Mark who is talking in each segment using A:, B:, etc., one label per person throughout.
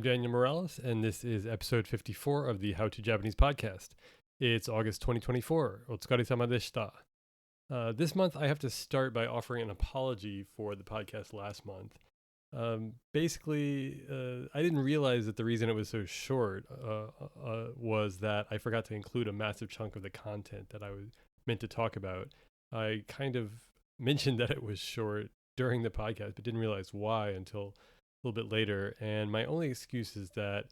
A: I'm Daniel Morales, and this is episode 54 of the How to Japanese podcast. It's August 2024. Otsukaresama deshita. This month, I have to start by offering an apology for the podcast last month. Basically, I didn't realize that the reason it was so short was that I forgot to include a massive chunk of the content that I was meant to talk about. I kind of mentioned that it was short during the podcast, but didn't realize why until a little bit later. And my only excuse is that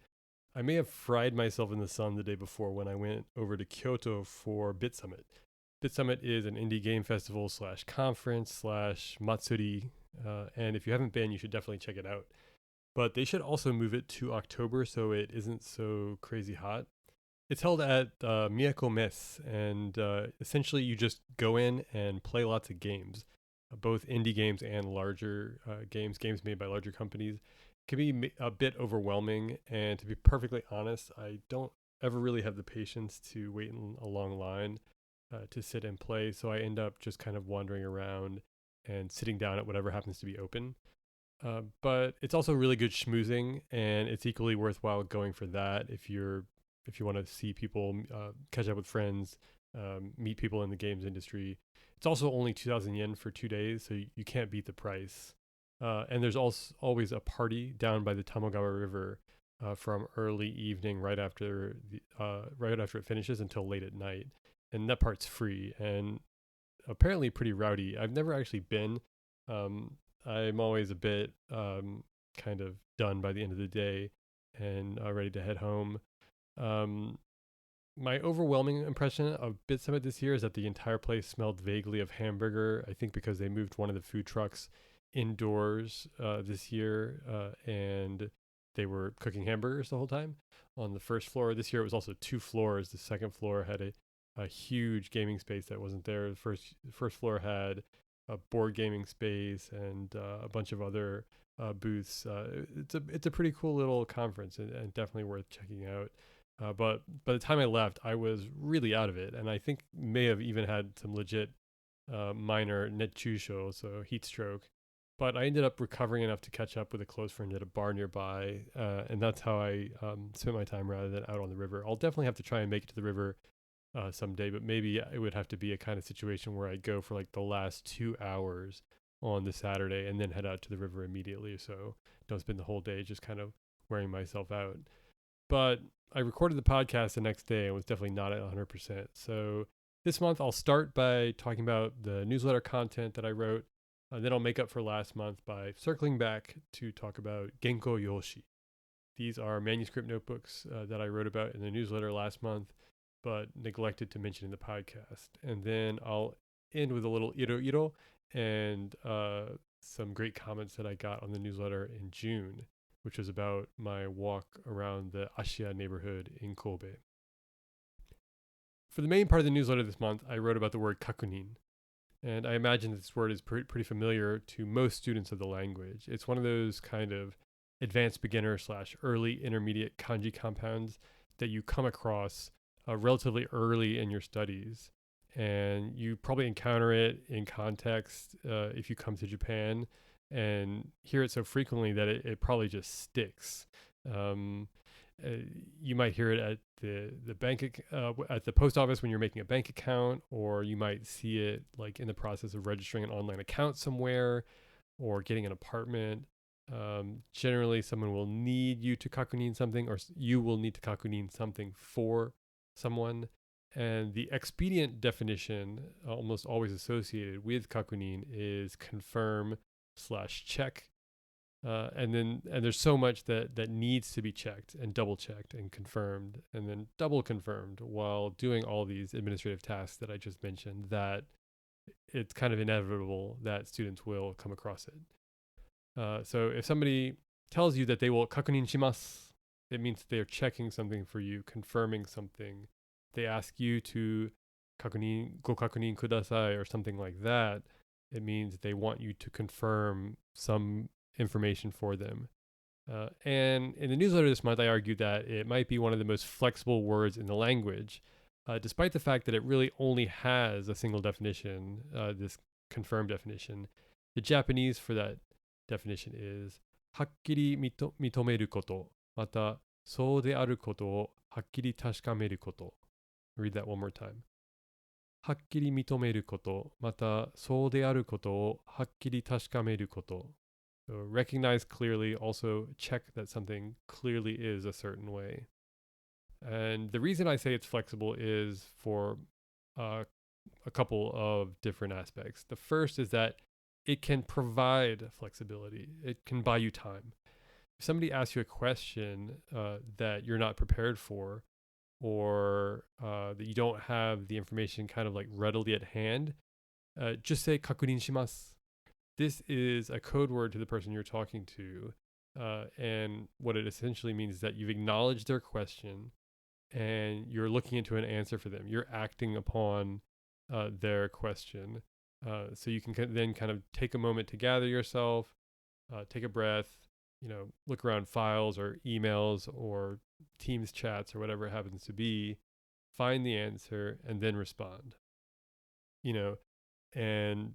A: I may have fried myself in the sun the day before when I went over to Kyoto for Bit Summit. Bit Summit is an indie game festival slash conference slash matsuri. And if you haven't been, you should definitely check it out. But they should also move it to October so it isn't so crazy hot. It's held at Miyako Mess, and essentially you just go in and play lots of games, both indie games and larger games made by larger companies. It can be a bit overwhelming, and to be perfectly honest, I don't ever really have the patience to wait in a long line to sit and play, so I end up just kind of wandering around and sitting down at whatever happens to be open. But it's also really good schmoozing, and it's equally worthwhile going for that if you want to see people, catch up with friends, meet people in the games industry. It's also only 2,000 yen for 2 days, so you can't beat the price. And there's also always a party down by the Tamogawa River from early evening right after it finishes until late at night, and that part's free and apparently pretty rowdy. I've never actually been. I'm always a bit kind of done by the end of the day and ready to head home. My overwhelming impression of Bit Summit this year is that the entire place smelled vaguely of hamburger. I think because they moved one of the food trucks indoors this year, and they were cooking hamburgers the whole time on the first floor. This year it was also 2 floors. The second floor had a huge gaming space that wasn't there. The first floor had a board gaming space and a bunch of other booths. It's a pretty cool little conference and definitely worth checking out. But by the time I left, I was really out of it, and I think may have even had some legit minor netchusho, so heat stroke. But I ended up recovering enough to catch up with a close friend at a bar nearby, and that's how I spent my time rather than out on the river. I'll definitely have to try and make it to the river someday, but maybe it would have to be a kind of situation where I go for like the last 2 hours on the Saturday and then head out to the river immediately, so don't spend the whole day just kind of wearing myself out. But I recorded the podcast the next day and was definitely not at 100%. So this month I'll start by talking about the newsletter content that I wrote. Then I'll make up for last month by circling back to talk about Genko Yoshi. These are manuscript notebooks that I wrote about in the newsletter last month, but neglected to mention in the podcast. And then I'll end with a little iro and some great comments that I got on the newsletter in June, which was about my walk around the Ashiya neighborhood in Kobe. For the main part of the newsletter this month, I wrote about the word kakunin. And I imagine this word is pretty familiar to most students of the language. It's one of those kind of advanced beginner / early intermediate kanji compounds that you come across relatively early in your studies. And you probably encounter it in context if you come to Japan and hear it so frequently that it probably just sticks. You might hear it at the bank at the post office when you're making a bank account, or you might see it like in the process of registering an online account somewhere or getting an apartment. Generally, someone will need you to kakunin something, or you will need to kakunin something for someone. And the expedient definition, almost always associated with kakunin, is confirm / check. And there's so much that needs to be checked and double checked and confirmed and then double confirmed while doing all these administrative tasks that I just mentioned, that it's kind of inevitable that students will come across it. So if somebody tells you that they will kakunin shimasu, it means they're checking something for you, confirming something. They ask you to go kakunin kudasai or something like that, it means they want you to confirm some information for them. And in the newsletter this month, I argued that it might be one of the most flexible words in the language, despite the fact that it really only has a single definition, this confirmed definition. The Japanese for that definition is hakkiri mitomeru koto, また、そうであることをはっきり確かめること。Read that one more time. はっきり認めること、また、そうであることをはっきり確かめること。So recognize clearly, also check that something clearly is a certain way. And the reason I say it's flexible is for uh, a couple of different aspects. The first is that it can provide flexibility, it can buy you time. If somebody asks you a question that you're not prepared for, or that you don't have the information kind of like readily at hand, just say 確認します. This is a code word to the person you're talking to. And what it essentially means is that you've acknowledged their question and you're looking into an answer for them. You're acting upon their question. So you can then kind of take a moment to gather yourself, take a breath, look around files or emails or Teams chats or whatever it happens to be, find the answer, and then respond. And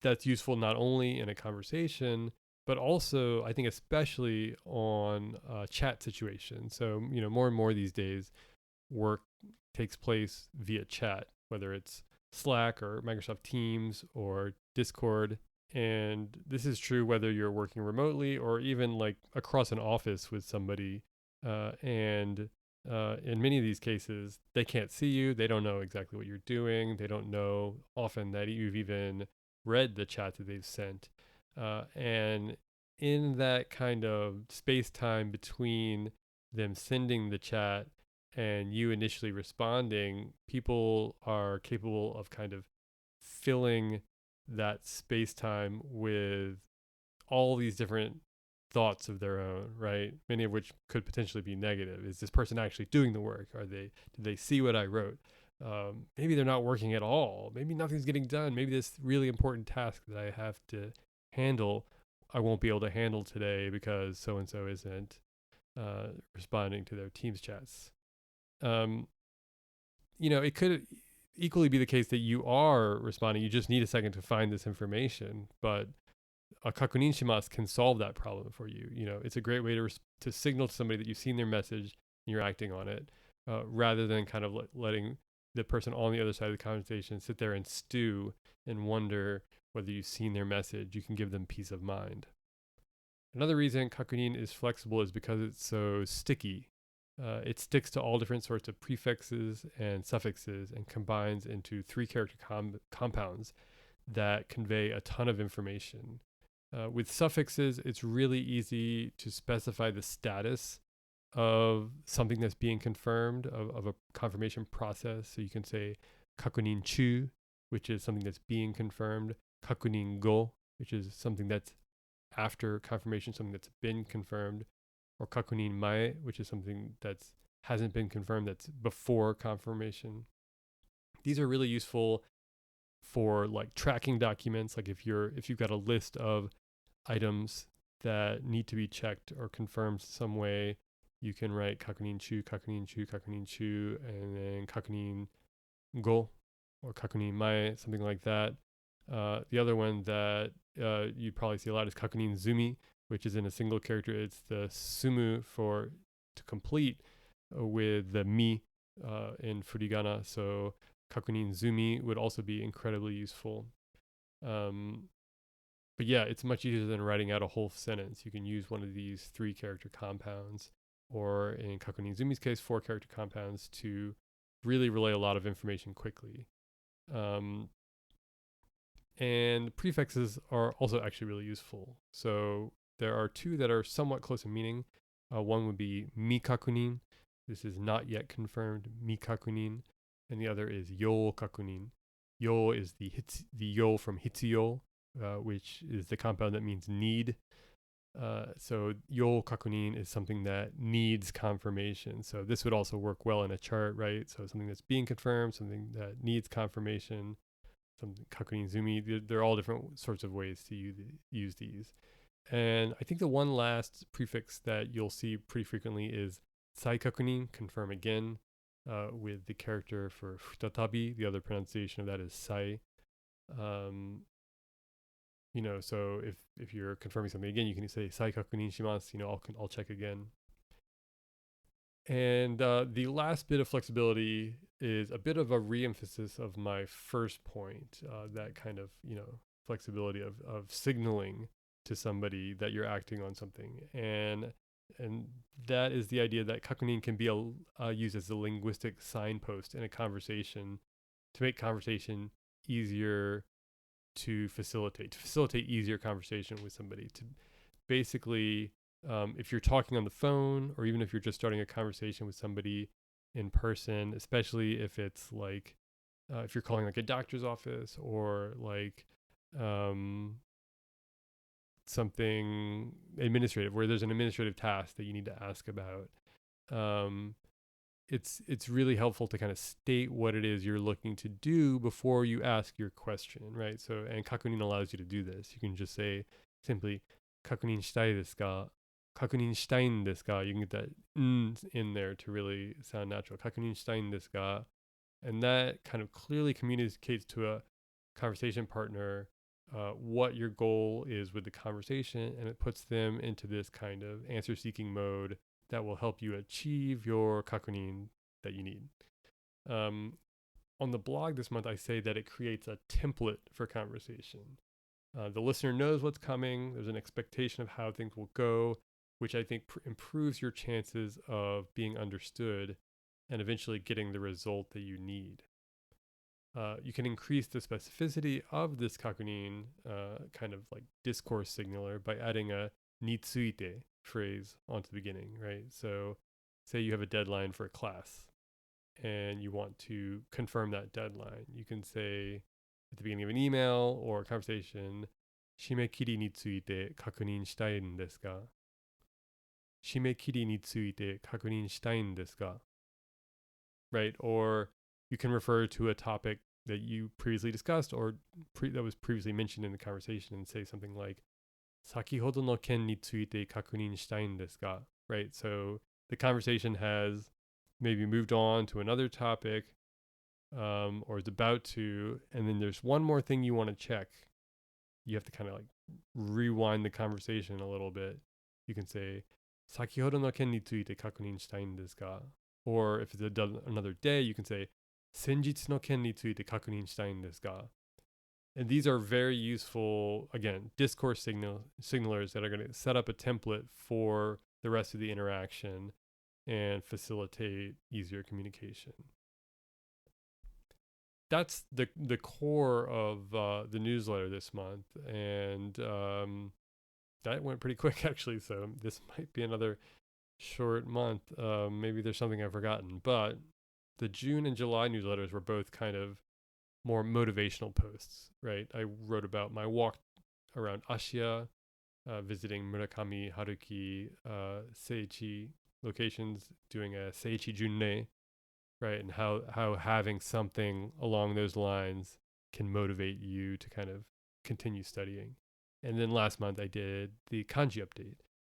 A: that's useful not only in a conversation, but also I think especially on chat situations. So more and more these days, work takes place via chat, whether it's Slack or Microsoft Teams or Discord. And this is true whether you're working remotely or even like across an office with somebody. And in many of these cases, they can't see you. They don't know exactly what you're doing. They don't know often that you've even read the chat that they've sent. And in that kind of space time between them sending the chat and you initially responding, people are capable of kind of filling that space time with all these different thoughts of their own, right? Many of which could potentially be negative. Is this person actually doing the work? Did they see what I wrote? Maybe they're not working at all. Maybe nothing's getting done. Maybe this really important task that I have to handle, I won't be able to handle today because so and so isn't responding to their Teams chats. It could equally be the case that you are responding. You just need a second to find this information, but a kakunin can solve that problem for you. It's a great way to signal to somebody that you've seen their message and you're acting on it, rather than kind of letting the person on the other side of the conversation sit there and stew and wonder whether you've seen their message. You can give them peace of mind. Another reason kakunin is flexible is because it's so sticky. It sticks to all different sorts of prefixes and suffixes and combines into three character compounds that convey a ton of information. With suffixes, it's really easy to specify the status of something that's being confirmed, of a confirmation process. So you can say kakunin chu, which is something that's being confirmed, kakunin go, which is something that's after confirmation, something that's been confirmed, or kakunin mae, which is something that's hasn't been confirmed, that's before confirmation. These are really useful for like tracking documents. Like if you've got a list of items that need to be checked or confirmed some way, you can write kakunin chu, kakunin chu, kakunin chu, and then kakunin go or kakunin mae, something like that. The other one that you probably see a lot is kakunin zumi, which is in a single character. It's the sumu for to complete with the mi in furigana. So kakunin zumi would also be incredibly useful. But yeah, it's much easier than writing out a whole sentence. You can use one of these three character compounds, or in kakunin zumi's case, 4 character compounds to really relay a lot of information quickly. And prefixes are also actually really useful. So there are 2 that are somewhat close in meaning. One would be mikakunin. This is not yet confirmed, mikakunin. And the other is yo kakunin. Yo is the yo from hitsuyo, which is the compound that means need. So yo kakunin is something that needs confirmation. So this would also work well in a chart, right? So something that's being confirmed, something that needs confirmation, something kakunin zumi. They're all different sorts of ways to use these. And I think the one last prefix that you'll see pretty frequently is saikakunin, confirm again, with the character for futatabi. The other pronunciation of that is sai. So if you're confirming something again, you can say saikakunin shimasu. I'll check again. And the last bit of flexibility is a bit of a reemphasis of my first point, that kind of, flexibility of signaling to somebody that you're acting on something. And that is the idea that kakunin can be used as a linguistic signpost in a conversation to make conversation easier to facilitate easier conversation with somebody, to basically, if you're talking on the phone or even if you're just starting a conversation with somebody in person, especially if it's like, if you're calling like a doctor's office or like, um, something administrative where there's an administrative task that you need to ask about, um, it's really helpful to kind of state what it is you're looking to do before you ask your question, right? So, and kakunin allows you to do this. You can just say simply kakunin shitai desu ka, kakunin shitai desu ka. You can get that in there to really sound natural. Kakunin shitai desu ka, and that kind of clearly communicates to a conversation partner what your goal is with the conversation, and it puts them into this kind of answer seeking mode that will help you achieve your kakunin that you need. Um, on the blog this month, I say that it creates a template for conversation. The listener knows what's coming. There's an expectation of how things will go, which I think improves your chances of being understood and eventually getting the result that you need. You can increase the specificity of this kakunin, kind of like discourse signaler, by adding a nitsuite phrase onto the beginning, right? So, say you have a deadline for a class and you want to confirm that deadline. You can say at the beginning of an email or a conversation, 締め切りについて確認したいんですが、締め切りについて確認したいんですが, right? Or you can refer to a topic that you previously discussed or that was previously mentioned in the conversation and say something like, 先ほどの件について確認したいんですが, right? So the conversation has maybe moved on to another topic, or is about to, and then there's one more thing you want to check. You have to kind of like rewind the conversation a little bit. You can say, 先ほどの件について確認したいんですが, or if it's another day, you can say, 先日の件について確認したいんですが. And these are very useful, again, discourse signalers that are going to set up a template for the rest of the interaction and facilitate easier communication. That's the core of the newsletter this month, and that went pretty quick actually. So this might be another short month. Maybe there's something I've forgotten, but the June and July newsletters were both kind of more motivational posts, right? I wrote about my walk around Ashiya, visiting Murakami, Haruki, Seiichi locations, doing a Seiichi Junrei, right? And how having something along those lines can motivate you to kind of continue studying. And then last month I did the kanji update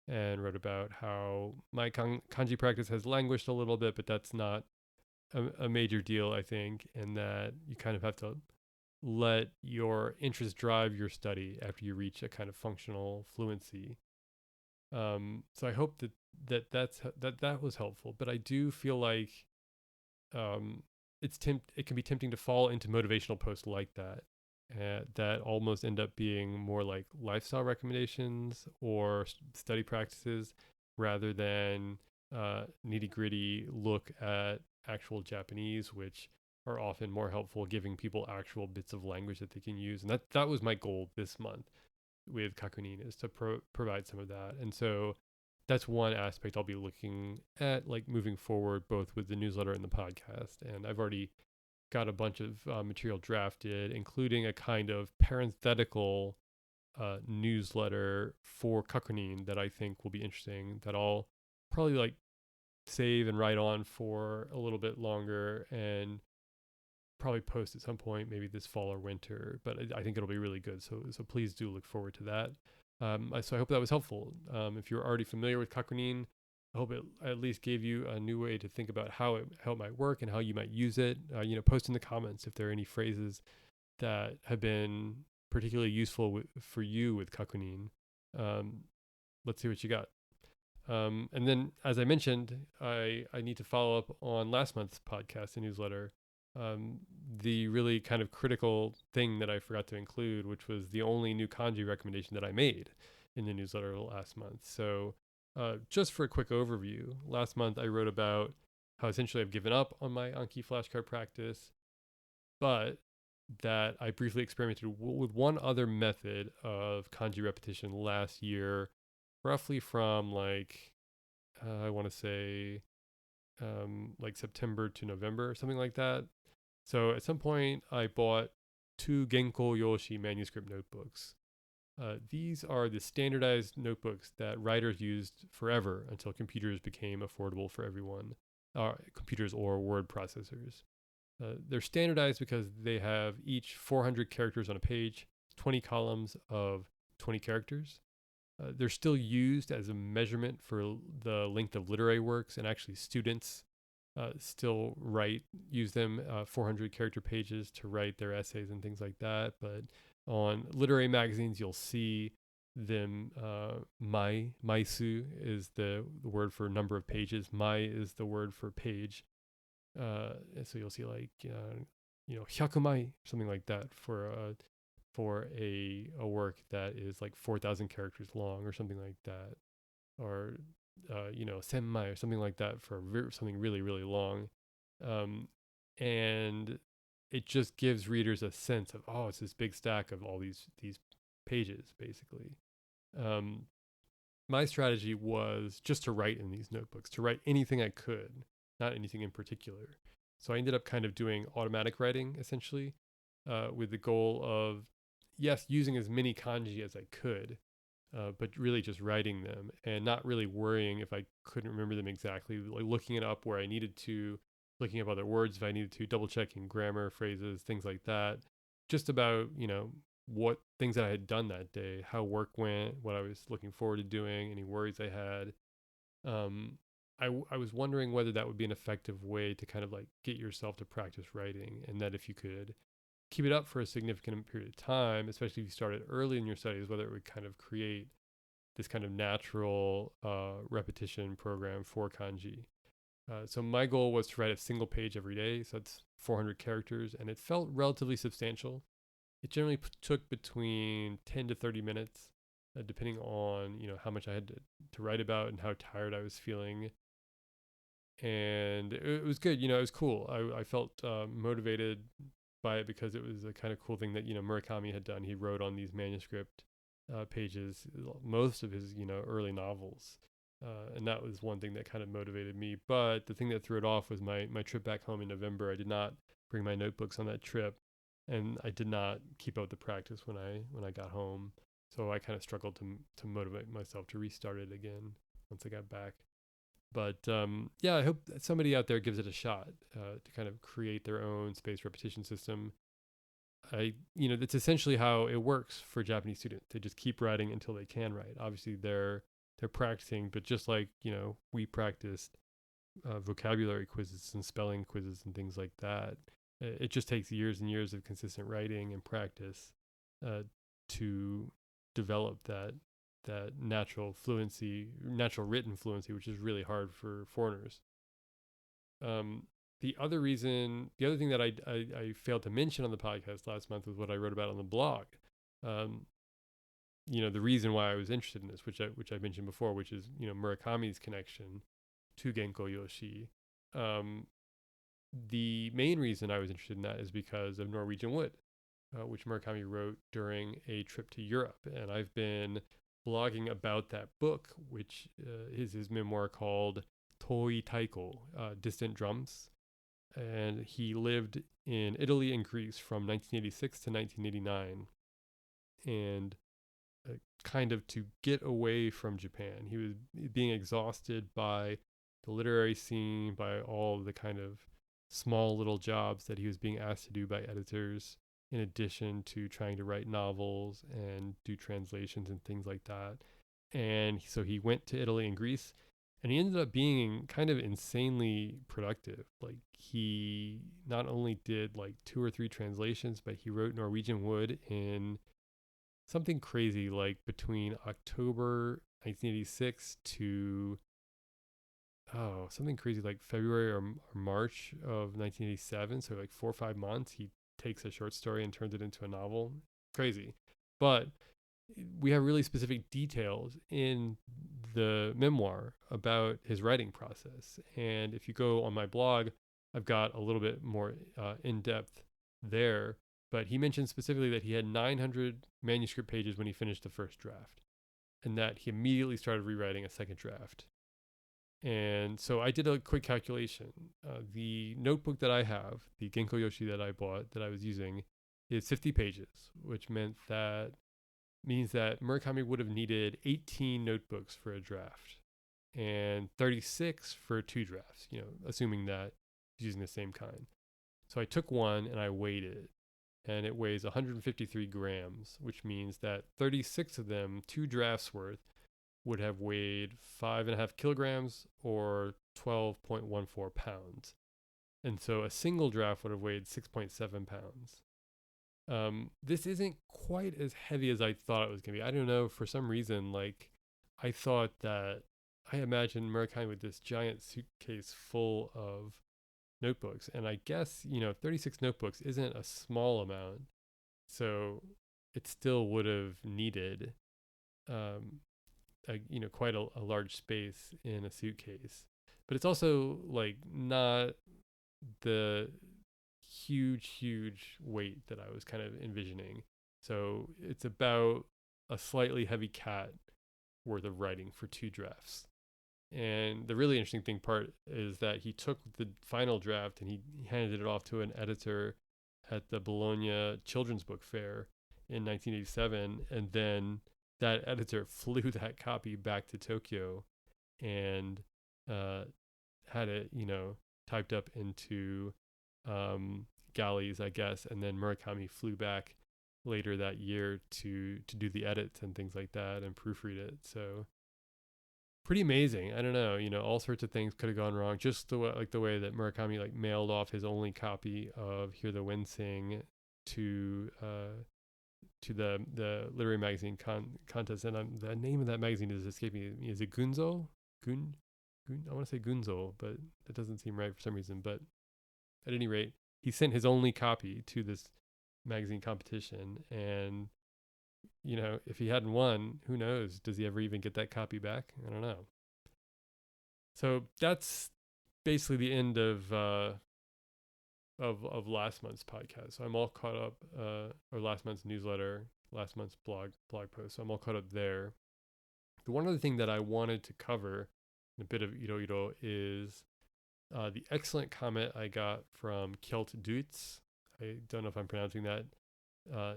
A: and wrote about how my kanji practice has languished a little bit, but that's not a major deal, I think, and that you kind of have to let your interest drive your study after you reach a kind of functional fluency. So I hope that was helpful. But I do feel like it can be tempting to fall into motivational posts like that, that almost end up being more like lifestyle recommendations or study practices rather than nitty gritty look at actual Japanese, which are often more helpful, giving people actual bits of language that they can use. And that was my goal this month with Kakunin, is to provide some of that. And so that's one aspect I'll be looking at, like moving forward, both with the newsletter and the podcast. And I've already got a bunch of material drafted, including a kind of parenthetical newsletter for Kakunin that I think will be interesting, that I'll probably like save and write on for a little bit longer and probably post at some point, maybe this fall or winter. But I think it'll be really good. So please do look forward to that. So I hope that was helpful. If you're already familiar with Kakunin, I hope it at least gave you a new way to think about how it might work and how you might use it. Post in the comments if there are any phrases that have been particularly useful for you with Kakunin. Let's see what you got. And then, as I mentioned, I need to follow up on last month's podcast and newsletter. The really kind of critical thing that I forgot to include, which was the only new kanji recommendation that I made in the newsletter last month. So, just for a quick overview, last month I wrote about how essentially I've given up on my Anki flashcard practice, but that I briefly experimented with one other method of kanji repetition last year, roughly from like I want to say like September to November, something like that. So at some point, I bought two Genko Yoshi manuscript notebooks. These are the standardized notebooks that writers used forever until computers became affordable for everyone, computers or word processors. They're standardized because they have each 400 characters on a page, 20 columns of 20 characters. They're still used as a measurement for the length of literary works, and actually students still use them 400 character pages to write their essays and things like that. But on literary magazines, you'll see them. Maisu is the word for number of pages. Mai is the word for page. So you'll see like 100 mai, something like that for a work that is like 4,000 characters long or something like that, or 1000 or something like that for something really really long, and it just gives readers a sense of, oh, it's this big stack of all these pages basically. Um, my strategy was just to write in these notebooks, to write anything I could, not anything in particular. So I ended up kind of doing automatic writing essentially, with the goal of, yes, using as many kanji as I could, but really just writing them and not really worrying if I couldn't remember them exactly, like looking it up where I needed to, looking up other words if I needed to, double checking grammar, phrases, things like that. Just about, what things that I had done that day, how work went, what I was looking forward to doing, any worries I had. Um, I was wondering whether that would be an effective way to kind of like get yourself to practice writing, and that if you could keep it up for a significant period of time, especially if you started early in your studies, whether it would kind of create this kind of natural repetition program for kanji. So my goal was to write a single page every day. So that's 400 characters, and it felt relatively substantial. It generally took between 10 to 30 minutes, depending on how much I had to write about and how tired I was feeling. And it was good. It was cool. I felt motivated by it because it was a kind of cool thing that Murakami had done. He wrote on these manuscript pages most of his early novels, and that was one thing that kind of motivated me. But the thing that threw it off was my trip back home in November. I did not bring my notebooks on that trip, and I did not keep up the practice when I got home. So I kind of struggled to motivate myself to restart it again once I got back. But yeah, I hope that somebody out there gives it a shot, to kind of create their own spaced repetition system. That's essentially how it works for Japanese students. They just keep writing until they can write. Obviously, they're practicing, but just like we practiced vocabulary quizzes and spelling quizzes and things like that. It just takes years and years of consistent writing and practice to develop that natural fluency, natural written fluency, which is really hard for foreigners. Um, the other thing that I failed to mention on the podcast last month was what I wrote about on the blog. Um, the reason why I was interested in this, which I mentioned before, which is Murakami's connection to Genko Yoshi. The main reason I was interested in that is because of Norwegian Wood, which Murakami wrote during a trip to Europe, and I've been blogging about that book, which is his memoir called Toi Taiko, Distant Drums. And he lived in Italy and Greece from 1986 to 1989. And kind of to get away from Japan, he was being exhausted by the literary scene, by all the kind of small little jobs that he was being asked to do by editors, in addition to trying to write novels and do translations and things like that. And so he went to Italy and Greece, and he ended up being kind of insanely productive. Like, he not only did like 2 or 3 translations, but he wrote Norwegian Wood in something crazy like between October 1986 to something crazy like February or March of 1987. So like 4 or 5 months, he takes a short story and turns it into a novel. Crazy, but we have really specific details in the memoir about his writing process. And if you go on my blog, I've got a little bit more in depth there. But he mentioned specifically that he had 900 manuscript pages when he finished the first draft, and that he immediately started rewriting a second draft. And so I did a quick calculation. The notebook that I have, the Genko Yoshi that I bought, that I was using, is 50 pages, which means that Murakami would have needed 18 notebooks for a draft and 36 for 2 drafts, assuming that he's using the same kind. So I took one and I weighed it, and it weighs 153 grams, which means that 36 of them, 2 drafts worth, would have weighed 5.5 kilograms or 12.14 pounds. And so a single draft would have weighed 6.7 pounds. This isn't quite as heavy as I thought it was going to be. I don't know, for some reason, like, I thought that I imagined Murakami with this giant suitcase full of notebooks. And I guess, 36 notebooks isn't a small amount. So it still would have needed, quite a large space in a suitcase. But it's also like not the huge weight that I was kind of envisioning. So it's about a slightly heavy cat worth of writing for 2 drafts. And the really interesting part is that he took the final draft and he handed it off to an editor at the Bologna Children's Book Fair in 1987. And then that editor flew that copy back to Tokyo and had it, typed up into galleys, I guess. And then Murakami flew back later that year to do the edits and things like that and proofread it. So pretty amazing. I don't know, all sorts of things could have gone wrong. Just the way that Murakami mailed off his only copy of Hear the Wind Sing to the literary magazine contest, and the name of that magazine is escaping me. Is it Gunzo? I want to say Gunzo, but that doesn't seem right for some reason. But at any rate, he sent his only copy to this magazine competition, and if he hadn't won, who knows? Does he ever even get that copy back? I don't know. So that's basically the end of last month's podcast. So I'm all caught up, or last month's newsletter, last month's blog post. So I'm all caught up there. The one other thing that I wanted to cover in a bit of Iro is the excellent comment I got from Kjeld Duits. I don't know if I'm pronouncing that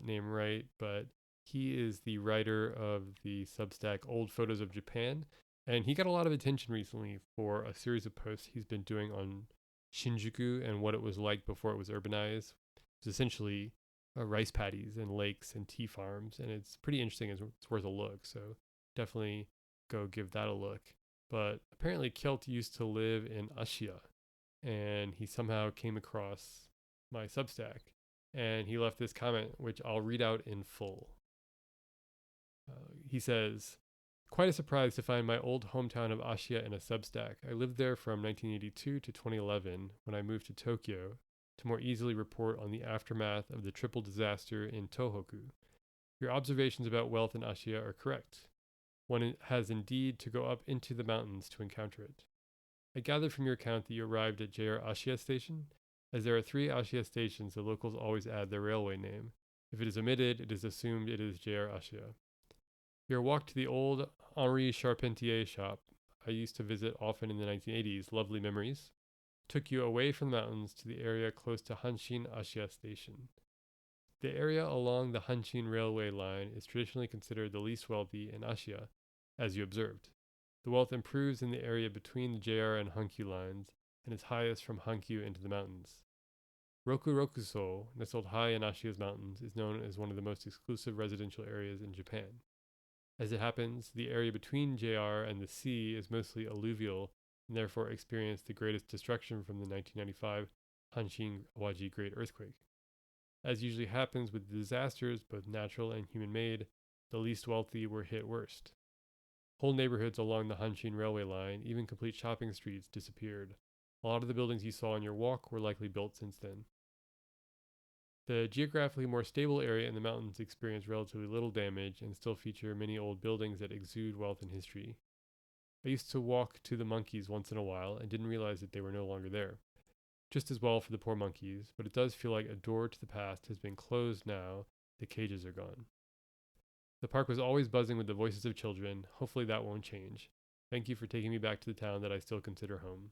A: name right, but he is the writer of the Substack Old Photos of Japan, and he got a lot of attention recently for a series of posts he's been doing on Shinjuku and what it was like before it was urbanized. It's essentially rice paddies and lakes and tea farms, and it's pretty interesting. It's worth a look, so definitely go give that a look. But apparently Kjeld used to live in Ashia, and he somehow came across my Substack, and he left this comment, which I'll read out in full. He says, "Quite a surprise to find my old hometown of Ashia in a Substack. I lived there from 1982 to 2011 when I moved to Tokyo to more easily report on the aftermath of the triple disaster in Tohoku. Your observations about wealth in Ashia are correct. One has indeed to go up into the mountains to encounter it. I gathered from your account that you arrived at JR Ashia Station. As there are 3 Ashia stations, the locals always add their railway name. If it is omitted, it is assumed it is JR Ashia. Your walk to the old Henri Charpentier shop I used to visit often in the 1980s, lovely memories, took you away from the mountains to the area close to Hanshin Ashia Station. The area along the Hanshin railway line is traditionally considered the least wealthy in Ashia, as you observed. The wealth improves in the area between the JR and Hankyu lines, and is highest from Hankyu into the mountains. Rokurokuso, nestled high in Ashia's mountains, is known as one of the most exclusive residential areas in Japan. As it happens, the area between JR and the sea is mostly alluvial and therefore experienced the greatest destruction from the 1995 Hanshin Awaji Great Earthquake. As usually happens with disasters, both natural and human-made, the least wealthy were hit worst. Whole neighborhoods along the Hanshin railway line, even complete shopping streets, disappeared. A lot of the buildings you saw on your walk were likely built since then. The geographically more stable area in the mountains experienced relatively little damage and still feature many old buildings that exude wealth and history. I used to walk to the monkeys once in a while and didn't realize that they were no longer there. Just as well for the poor monkeys, but it does feel like a door to the past has been closed now the cages are gone. The park was always buzzing with the voices of children. Hopefully that won't change. Thank you for taking me back to the town that I still consider home.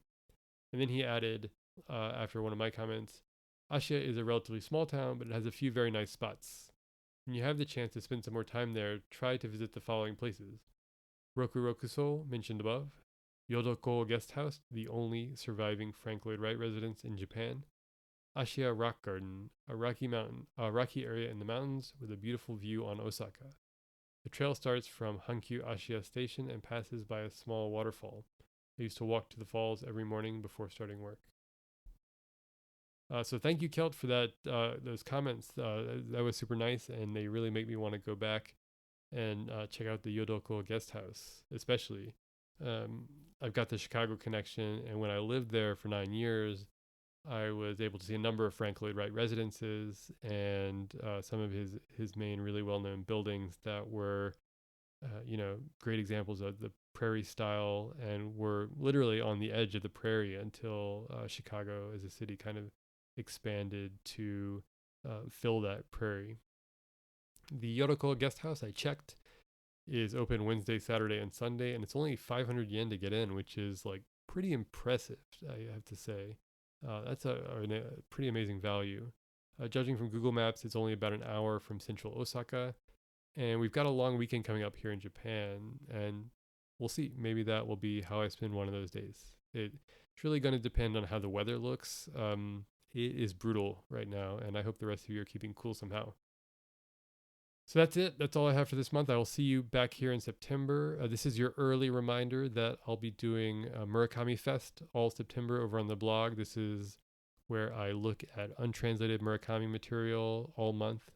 A: And then he added, after one of my comments, Ashia is a relatively small town, but it has a few very nice spots. When you have the chance to spend some more time there, try to visit the following places. Roku Rokuso, mentioned above. Yodoko Guest House, the only surviving Frank Lloyd Wright residence in Japan. Ashia Rock Garden, a rocky area in the mountains with a beautiful view on Osaka. The trail starts from Hankyu Ashia Station and passes by a small waterfall. I used to walk to the falls every morning before starting work. So thank you, Kelt, for that. Those comments. That was super nice, and they really make me want to go back and check out the Yodoko Guest House, especially. I've got the Chicago connection, and when I lived there for 9 years, I was able to see a number of Frank Lloyd Wright residences and some of his main really well-known buildings that were, great examples of the prairie style and were literally on the edge of the prairie until Chicago as a city kind of expanded to fill that prairie. The Yodoko guest house I checked is open Wednesday, Saturday, and Sunday, and it's only 500 yen to get in, which is like pretty impressive, I have to say. That's a pretty amazing value. Judging from Google Maps, it's only about an hour from central Osaka, and we've got a long weekend coming up here in Japan, and we'll see. Maybe that will be how I spend one of those days. It's really going to depend on how the weather looks. It is brutal right now, and I hope the rest of you are keeping cool somehow. So that's it. That's all I have for this month. I will see you back here in September. This is your early reminder that I'll be doing Murakami Fest all September over on the blog. This is where I look at untranslated Murakami material all month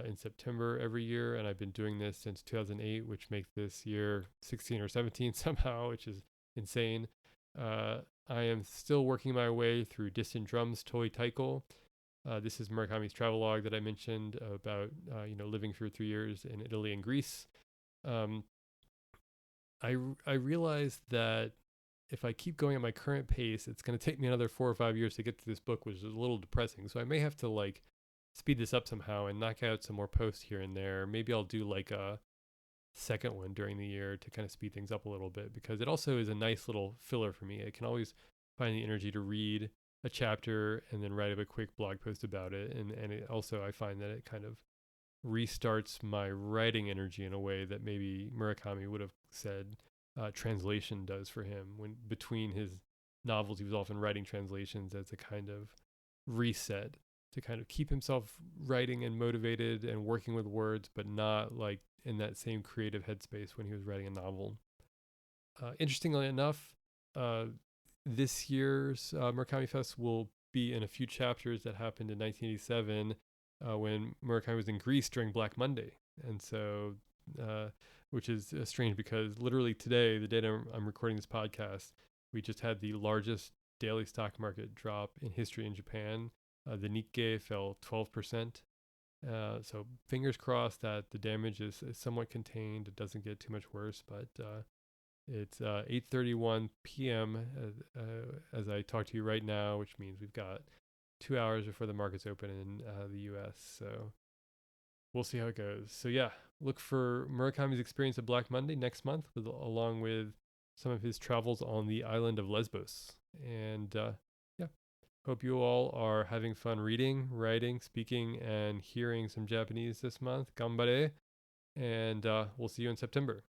A: in September every year. And I've been doing this since 2008, which makes this year 16 or 17 somehow, which is insane. I am still working my way through Distant Drums Toy Taiko. This is Murakami's travelogue that I mentioned about, living for 3 years in Italy and Greece. I realized that if I keep going at my current pace, it's going to take me another 4 or 5 years to get to this book, which is a little depressing. So I may have to speed this up somehow and knock out some more posts here and there. Maybe I'll do a second one during the year to kind of speed things up a little bit, because it also is a nice little filler for me. I can always find the energy to read a chapter and then write up a quick blog post about it, and it also, I find that it kind of restarts my writing energy in a way that maybe Murakami would have said translation does for him. When between his novels, he was often writing translations as a kind of reset to kind of keep himself writing and motivated and working with words, but not in that same creative headspace when he was writing a novel. Interestingly enough, this year's Murakami Fest will be in a few chapters that happened in 1987 when Murakami was in Greece during Black Monday. And so, which is strange because literally today, the day I'm recording this podcast, we just had the largest daily stock market drop in history in Japan. The Nikkei fell 12%. So fingers crossed that the damage is somewhat contained. It doesn't get too much worse, but it's 8:31 p.m. As I talk to you right now, which means we've got 2 hours before the markets open in the U.S. So we'll see how it goes. So yeah, look for Murakami's experience of Black Monday next month, along with some of his travels on the island of Lesbos. And hope you all are having fun reading, writing, speaking, and hearing some Japanese this month. Ganbare. And we'll see you in September.